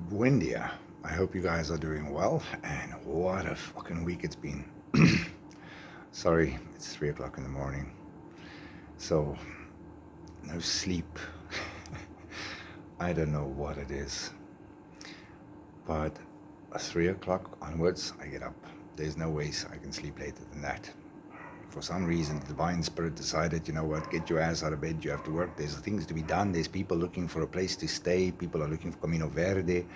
Buen dia. I hope you guys are doing well, and what a fucking week it's been. Sorry, it's 3 o'clock in the morning, so no sleep. I don't know what it is, but 3 o'clock onwards, I get up. There's no ways I can sleep later than that. For some reason, the divine spirit decided, you know what, get your ass out of bed, you have to work, there's things to be done, there's people looking for a place to stay, people are looking for Camino Verde,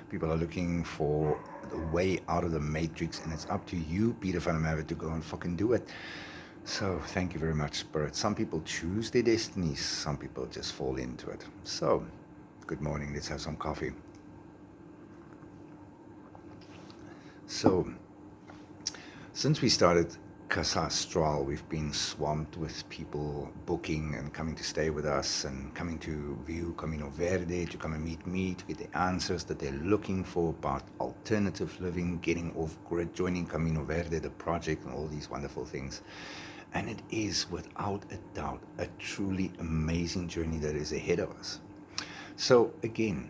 people are looking for the way out of the matrix, and it's up to you, Peter Van Mavet, to go and fucking do it. So, thank you very much, Spirit. Some people choose their destinies, some people just fall into it. So, good morning, let's have some coffee. So, since we started Casa Astral, we've been swamped with people booking and coming to stay with us and coming to view Camino Verde, to come and meet me, to get the answers that they're looking for about alternative living, getting off grid, joining Camino Verde, the project, and all these wonderful things. And it is, without a doubt, a truly amazing journey that is ahead of us. So again,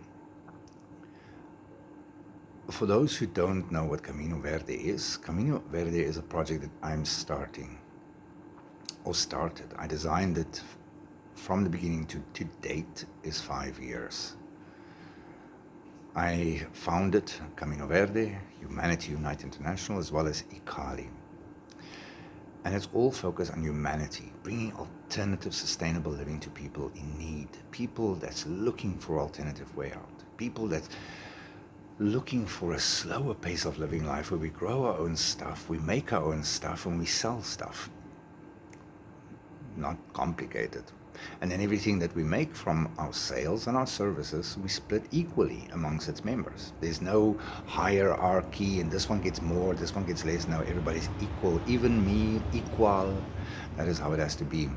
for those who don't know what Camino Verde is a project that I'm starting, or started. I designed it from the beginning to date is 5 years. I founded Camino Verde, Humanity Unite International, as well as ICALI. And it's all focused on humanity, bringing alternative sustainable living to people in need, people that's looking for alternative way out, people that's looking for a slower pace of living life where we grow our own stuff, we make our own stuff, and we sell stuff. Not complicated. And then everything that we make from our sales and our services, we split equally amongst its members. There's no hierarchy, and this one gets more, this one gets less. No, everybody's equal. Even me, equal. That is how it has to be.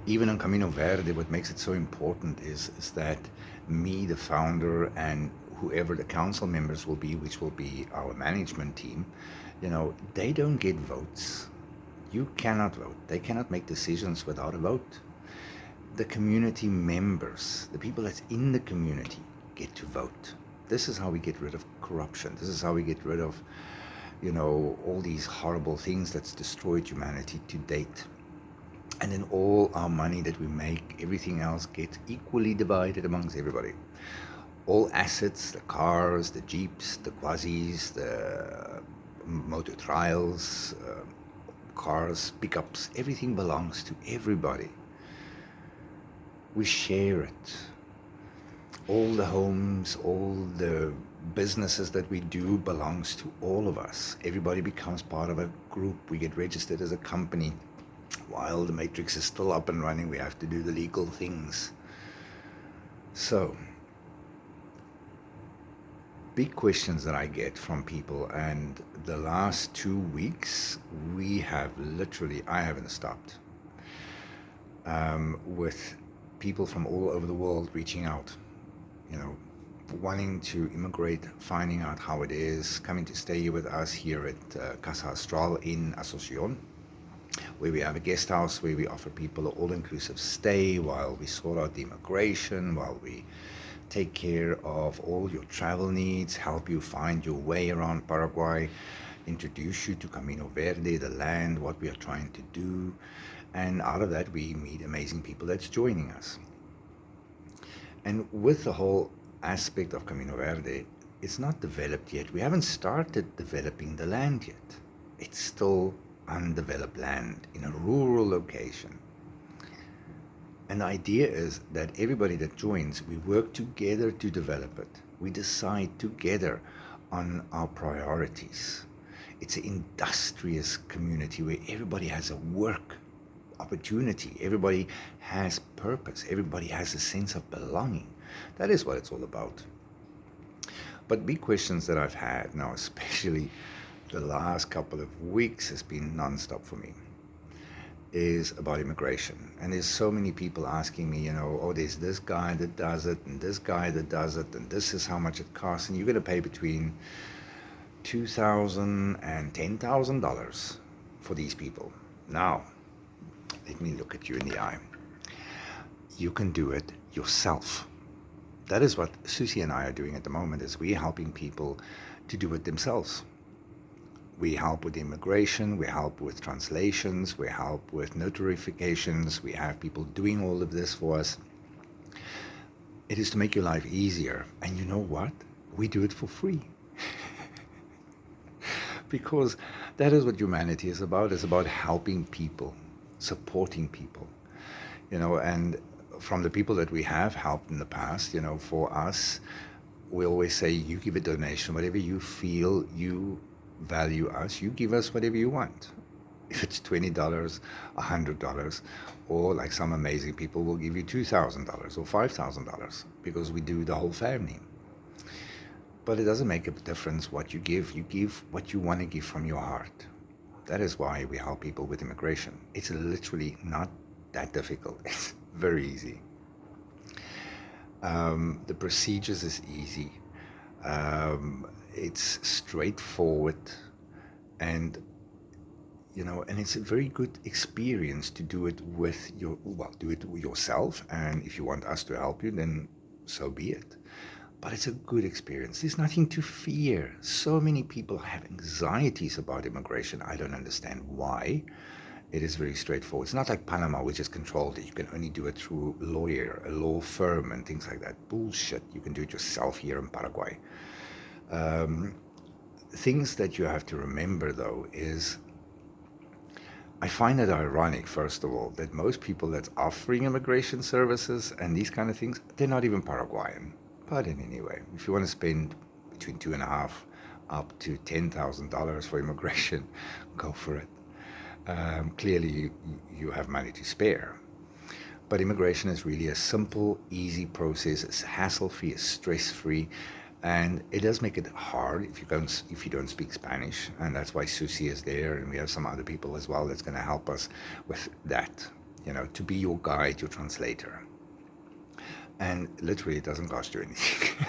Even on Camino Verde, what makes it so important is that me, the founder, and whoever the council members will be, which will be our management team, they don't get votes. You cannot vote. They cannot make decisions without a vote. The community members, the people that's in the community, get to vote. This is how we get rid of corruption. This is how we get rid of, all these horrible things that's destroyed humanity to date. And then all our money that we make, everything else, gets equally divided amongst everybody. All assets, the cars, the jeeps, the quasis, the motor trials, cars, pickups, everything belongs to everybody. We share it. All the homes, all the businesses that we do belongs to all of us. Everybody becomes part of a group. We get registered as a company. While the matrix is still up and running, we have to do the legal things. So, big questions that I get from people, and the last 2 weeks I haven't stopped with people from all over the world reaching out, wanting to immigrate, finding out how it is, coming to stay with us here at Casa Astral in Asunción, where we have a guest house where we offer people an all-inclusive stay while we sort out the immigration, while we take care of all your travel needs, help you find your way around Paraguay, introduce you to Camino Verde, the land, what we are trying to do. And out of that, we meet amazing people that's joining us. And with the whole aspect of Camino Verde, it's not developed yet. We haven't started developing the land yet. It's still undeveloped land in a rural location. And the idea is that everybody that joins, we work together to develop it. We decide together on our priorities. It's an industrious community where everybody has a work opportunity. Everybody has purpose. Everybody has a sense of belonging. That is what it's all about. But big questions that I've had now, especially the last couple of weeks, has been nonstop for me, is about immigration. And there's so many people asking me, there's this guy that does it, and this guy that does it, and this is how much it costs, and you're going to pay between $2,000 and $10,000 for these people. Now, let me look at you in the eye. You can do it yourself. That is what Susie and I are doing at the moment, is we're helping people to do it themselves. We help with immigration, we help with translations, we help with notarifications, we have people doing all of this for us. It is to make your life easier. And you know what? We do it for free. Because that is what humanity is about. It's about helping people, supporting people, and from the people that we have helped in the past, for us, we always say, you give a donation, whatever you feel you value us, you give us whatever you want. If it's $20, $100, or like some amazing people will give you $2,000 or $5,000, because we do the whole family. But it doesn't make a difference what you give. You give what you want to give from your heart. That is why we help people with immigration. It's literally not that difficult. It's very easy. The procedures is easy. It's straightforward, and and it's a very good experience to do it with do it yourself. And if you want us to help you, then so be it. But it's a good experience. There's nothing to fear. So many people have anxieties about immigration. I don't understand why. It is very straightforward. It's not like Panama, which is controlled. You can only do it through a law firm, and things like that. Bullshit. You can do it yourself here in Paraguay. Things that you have to remember, though, is I find it ironic, first of all, that most people that's offering immigration services and these kind of things, they're not even Paraguayan. But in any way, if you want to spend between $2,500 up to $10,000 for immigration, go for it. Clearly, you have money to spare. But immigration is really a simple, easy process. It's hassle-free, it's stress-free, and it does make it hard if you don't speak Spanish. And that's why Susie is there, and we have some other people as well that's going to help us with that. To be your guide, your translator. And literally, it doesn't cost you anything.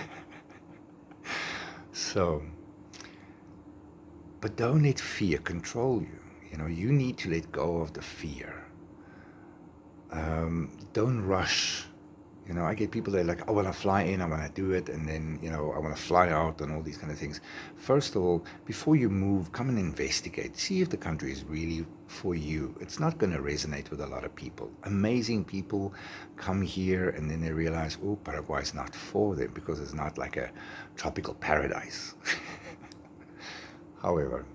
So, but don't let fear control you. You need to let go of the fear. Don't rush. I get people that are like, I want to fly in, I want to do it, and then, I want to fly out and all these kind of things. First of all, before you move, come and investigate. See if the country is really for you. It's not going to resonate with a lot of people. Amazing people come here and then they realize, oh, Paraguay is not for them because it's not like a tropical paradise. However,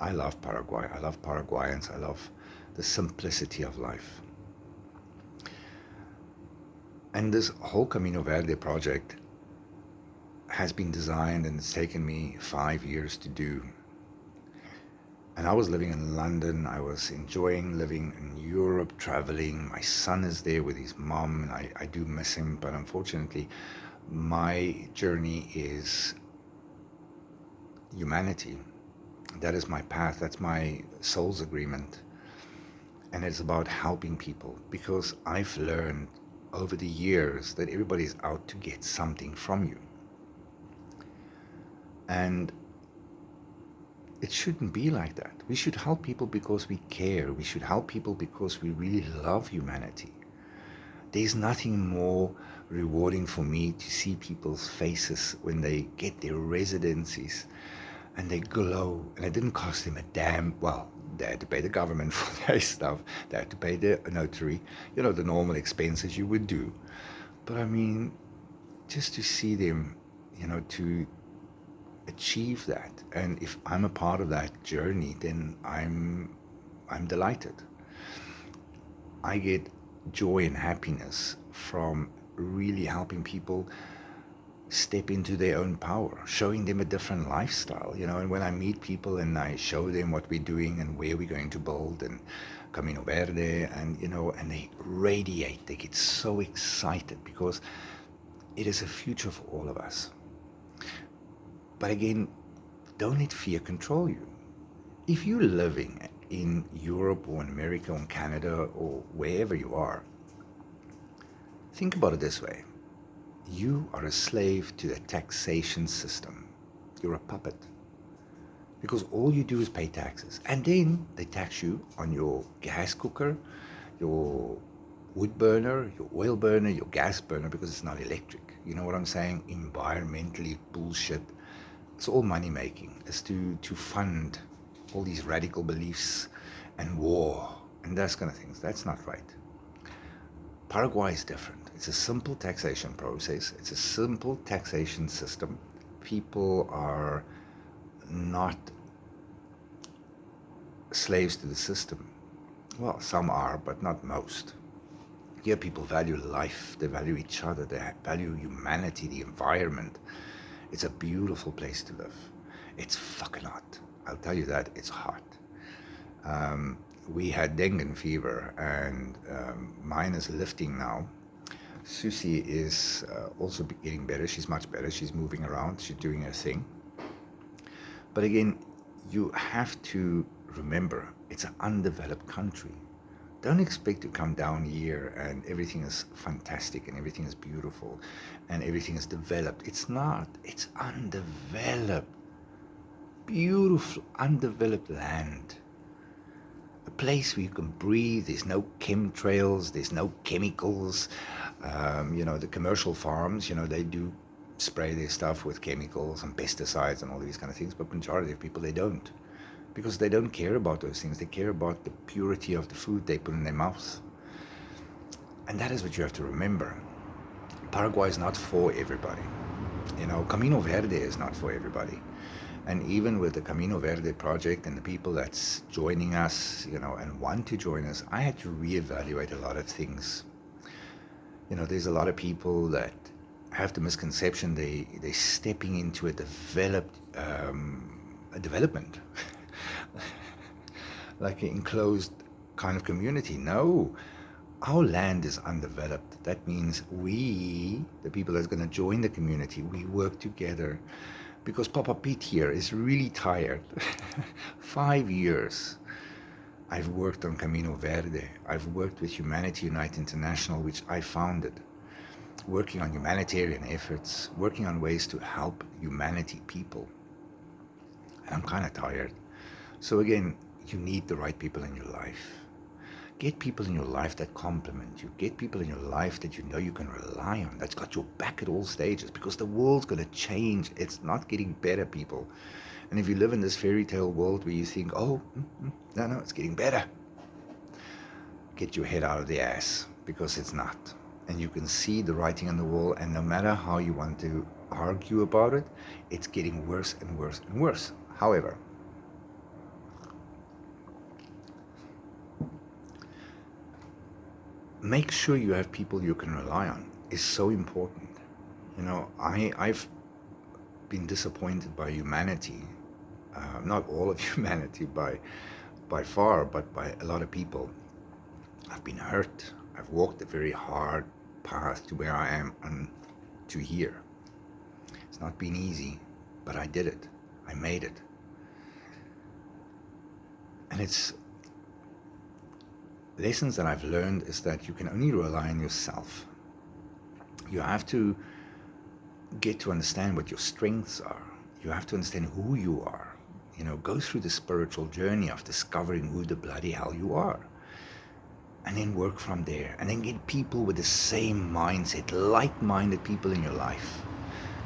I love Paraguay. I love Paraguayans. I love the simplicity of life. And this whole Camino Verde project has been designed, and it's taken me 5 years to do. And I was living in London. I was enjoying living in Europe, traveling. My son is there with his mom, and I do miss him. But unfortunately, my journey is humanity. That is my path. That's my soul's agreement. And it's about helping people, because I've learned over the years that everybody's out to get something from you. And it shouldn't be like that. We should help people because we care. We should help people because we really love humanity. There's nothing more rewarding for me to see people's faces when they get their residencies and they glow, and it didn't cost them a damn. Well, they had to pay the government for their stuff. They had to pay the notary, the normal expenses you would do. But I mean, just to see them, to achieve that. And if I'm a part of that journey, then I'm delighted. I get joy and happiness from really helping people step into their own power, showing them a different lifestyle, and when I meet people and I show them what we're doing and where we're going to build and Camino Verde, and and they radiate, they get so excited because it is a future for all of us. But again, don't let fear control you. If you're living in Europe or in America or in Canada or wherever you are, think about it this way. You are a slave to the taxation system. You're a puppet. Because all you do is pay taxes. And then they tax you on your gas cooker, your wood burner, your oil burner, your gas burner, because it's not electric. you know what I'm saying, environmentally bullshit. It's all money making. It's to fund all these radical beliefs and war and those kind of things. That's not right. Paraguay is different. It's a simple taxation process. It's a simple taxation system. People are not slaves to the system. Well, some are, but not most. Here people value life, they value each other, they value humanity, the environment. It's a beautiful place to live. It's fucking hot. I'll tell you that, it's hot. We had dengue fever, and mine is lifting now. Susie is also getting better. She's much better. She's moving around. She's doing her thing. But again, you have to remember, it's an undeveloped country. Don't expect to come down here and everything is fantastic and everything is beautiful and everything is developed. It's not. It's undeveloped. Beautiful, undeveloped land. A place where you can breathe. There's no chemtrails. There's no chemicals. The commercial farms, they do spray their stuff with chemicals and pesticides and all these kind of things, but majority of people, they don't. Because they don't care about those things. They care about the purity of the food they put in their mouths. And that is what you have to remember. Paraguay is not for everybody. Camino Verde is not for everybody. And even with the Camino Verde project and the people that's joining us, and want to join us, I had to reevaluate a lot of things. There's a lot of people that have the misconception they're stepping into a development. Like an enclosed kind of community. No, our land is undeveloped. That means we, the people that's going to join the community, we work together. Because Papa Pete here is really tired. 5 years I've worked on Camino Verde. I've worked with Humanity Unite International, which I founded. Working on humanitarian efforts, working on ways to help humanity, people. And I'm kind of tired. So again, you need the right people in your life. Get people in your life that complement you. Get people in your life that you can rely on, that's got your back at all stages, because the world's going to change. It's not getting better, people. And if you live in this fairy tale world where you think, no, it's getting better, get your head out of the ass, because it's not. And you can see the writing on the wall, and no matter how you want to argue about it, it's getting worse and worse and worse. However, make sure you have people you can rely on is so important. I've been disappointed by humanity, not all of humanity by far, but by a lot of people. I've been hurt. I've walked a very hard path to where I am and to here. It's not been easy, but I did it. I made it. And it's lessons that I've learned is that you can only rely on yourself. You have to get to understand what your strengths are. You have to understand who you are. Go through the spiritual journey of discovering who the bloody hell you are. And then work from there. And then get people with the same mindset, like-minded people in your life.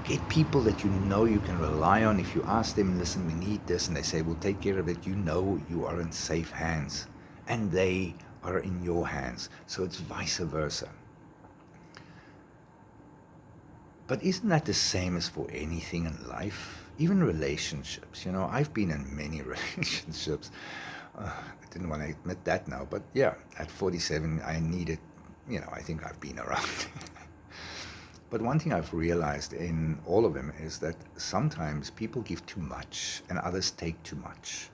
Get people that you can rely on. If you ask them, listen, we need this, and they say, we'll take care of it, you are in safe hands. And they are in your hands. So it's vice versa. But isn't that the same as for anything in life? Even relationships. I've been in many relationships. I didn't want to admit that now, but yeah, at 47, I needed, I think I've been around. But one thing I've realized in all of them is that sometimes people give too much and others take too much.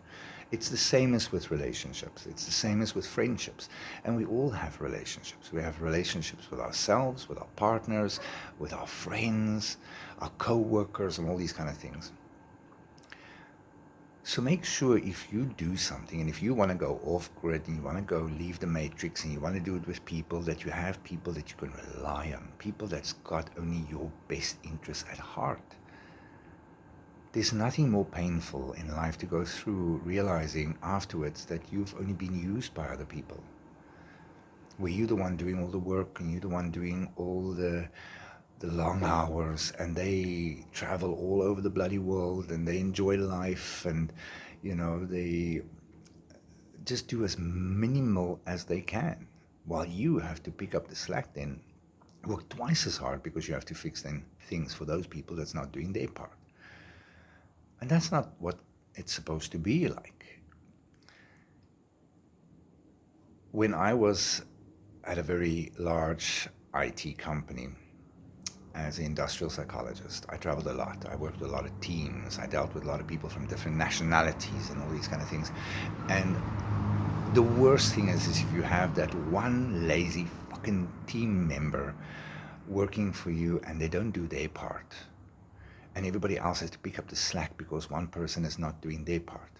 It's the same as with relationships. It's the same as with friendships. And we all have relationships. We have relationships with ourselves, with our partners, with our friends, our co-workers, and all these kind of things. So make sure if you do something, and if you want to go off-grid, and you want to go leave the matrix, and you want to do it with people, that you have people that you can rely on, people that's got only your best interests at heart. There's nothing more painful in life to go through realizing afterwards that you've only been used by other people. Were you the one doing all the work, and you the one doing all the the long hours, and they travel all over the bloody world, and they enjoy life, and they just do as minimal as they can, while you have to pick up the slack, then work twice as hard because you have to fix then things for those people that's not doing their part. And that's not what it's supposed to be like. When I was at a very large IT company as an industrial psychologist, I traveled a lot. I worked with a lot of teams. I dealt with a lot of people from different nationalities and all these kind of things. And the worst thing is if you have that one lazy fucking team member working for you and they don't do their part. And everybody else has to pick up the slack because one person is not doing their part.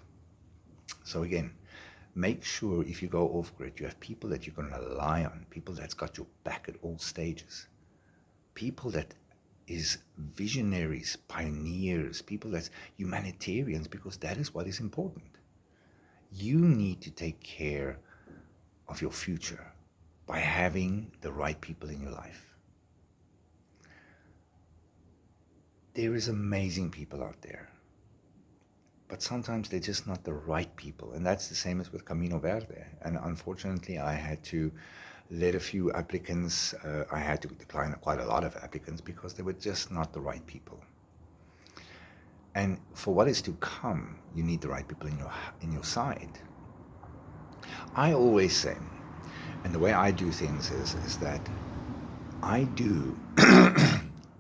So again, make sure if you go off grid, you have people that you can rely on, people that's got your back at all stages, people that is visionaries, pioneers, people that's humanitarians, because that is what is important. You need to take care of your future by having the right people in your life. There is amazing people out there, but sometimes they're just not the right people. And that's the same as with Camino Verde. And unfortunately, I had to let a few applicants, I had to decline quite a lot of applicants because they were just not the right people. And for what is to come, you need the right people in your side. I always say, and the way I do things is that I do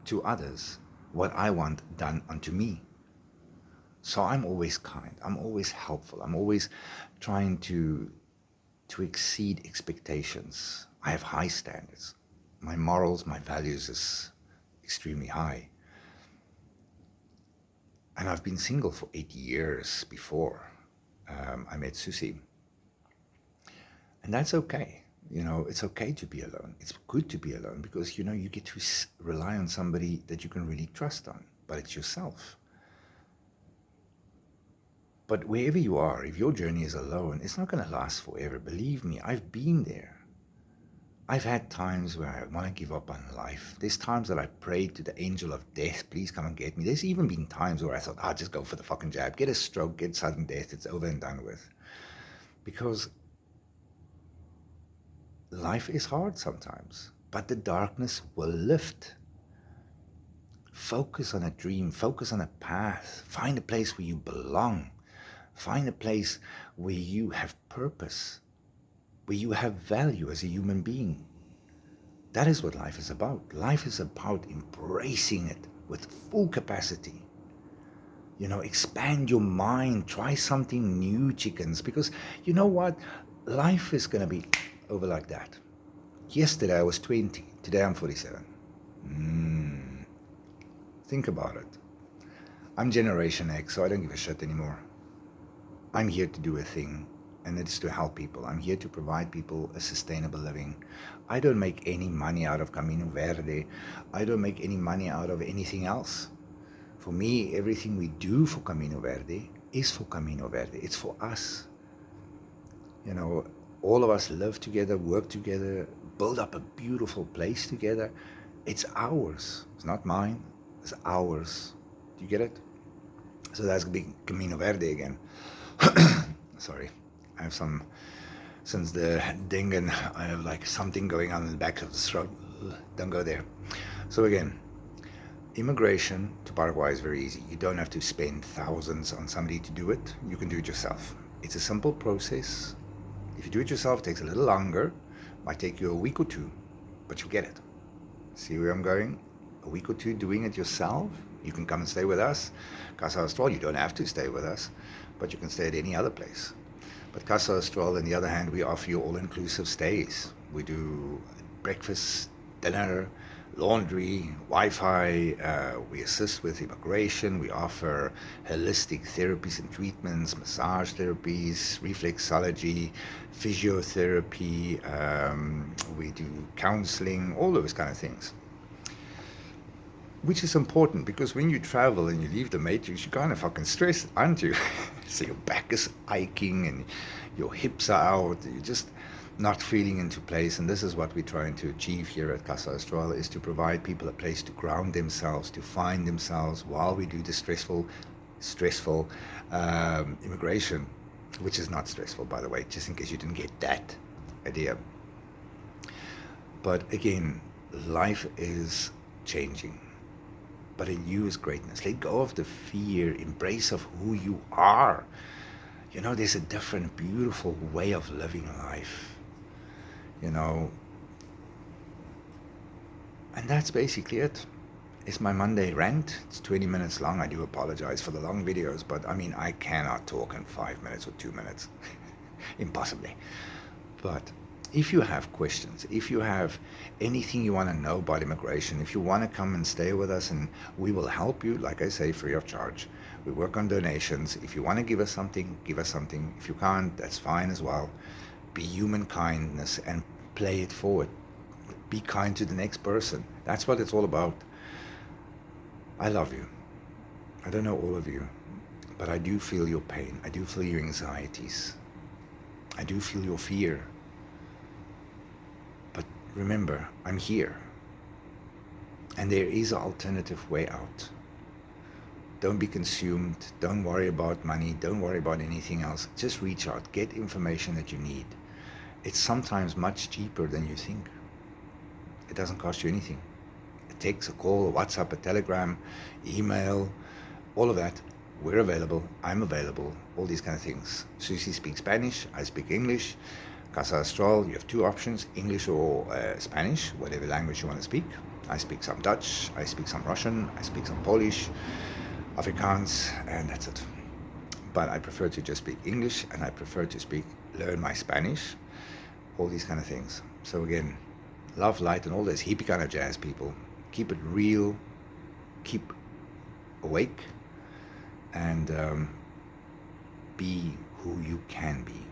to others what I want done unto me. So I'm always kind, I'm always helpful, I'm always trying to exceed expectations. I have high standards. My morals, my values is extremely high. And I've been single for 8 years before I met Susie. And that's okay. It's okay to be alone. It's good to be alone because, you get to rely on somebody that you can really trust on, but it's yourself. But wherever you are, if your journey is alone, it's not going to last forever. Believe me, I've been there. I've had times where I want to give up on life. There's times that I prayed to the angel of death, please come and get me. There's even been times where I thought, I'll just go for the fucking jab, get a stroke, get sudden death, it's over and done with. Because life is hard sometimes, but the darkness will lift. Focus on a dream, focus on a path, find a place where you belong, find a place where you have purpose, where you have value as a human being. That is what life is about. Life is about embracing it with full capacity. Expand your mind, try something new, chickens, because you know what? Life is going to be over like that. Yesterday I was 20, today I'm 47. Think about it. I'm Generation X, so I don't give a shit anymore. I'm here to do a thing, and it's to help people. I'm here to provide people a sustainable living. I don't make any money out of Camino Verde. I don't make any money out of anything else. For me, everything we do for Camino Verde is for Camino Verde. It's for us. All of us live together, work together, build up a beautiful place together. It's ours. It's not mine. It's ours. Do you get it? So that's big Camino Verde again. Sorry. I have since the dengue, I have like something going on in the back of the throat. Don't go there. So again, immigration to Paraguay is very easy. You don't have to spend thousands on somebody to do it. You can do it yourself. It's a simple process. If you do it yourself, it takes a little longer. Might take you a week or two, but you get it. See where I'm going? A week or two doing it yourself. You can come and stay with us. Casa Astral, you don't have to stay with us, but you can stay at any other place. But Casa Astral, on the other hand, we offer you all-inclusive stays. We do breakfast, dinner, laundry, Wi-Fi. We assist with immigration. We offer holistic therapies and treatments, massage therapies, reflexology, physiotherapy. We do counseling, all those kind of things. Which is important because when you travel and you leave the matrix, you're kind of fucking stressed, aren't you? So your back is aching and your hips are out. not feeling into place. And this is what we're trying to achieve here at Casa Astral, is to provide people a place to ground themselves, to find themselves while we do the stressful immigration, which is not stressful, by the way, just in case you didn't get that idea. But again, life is changing, but in you is greatness. Let go of the fear, embrace of who you are. You know, there's a different, beautiful way of living life, you know. And that's basically it. It's my Monday rant. It's 20 minutes long. I do apologize for the long videos, but I mean, I cannot talk in 5 minutes or 2 minutes. Impossibly. But if you have questions, if you have anything you want to know about immigration, if you want to come and stay with us, and we will help you, like I say, free of charge. We work on donations. If you want to give us something, give us something. If you can't, that's fine as well. Be human kindness and play it forward. Be kind to the next person. That's what it's all about. I love you. I don't know all of you, but I do feel your pain. I do feel your anxieties. I do feel your fear. But remember, I'm here. And there is an alternative way out. Don't be consumed. Don't worry about money. Don't worry about anything else. Just reach out. Get information that you need. It's sometimes much cheaper than you think. It doesn't cost you anything. It takes a call, a WhatsApp, a Telegram, email, all of that. We're available. I'm available. All these kind of things. Susie speaks Spanish. I speak English. Casa Astral, you have two options, English or Spanish, whatever language you want to speak. I speak some Dutch. I speak some Russian. I speak some Polish, Afrikaans, and that's it. But I prefer to just speak English, and I prefer to learn my Spanish, all these kind of things. So again, love, light, and all this hippie kind of jazz, people. Keep it real, keep awake, and be who you can be.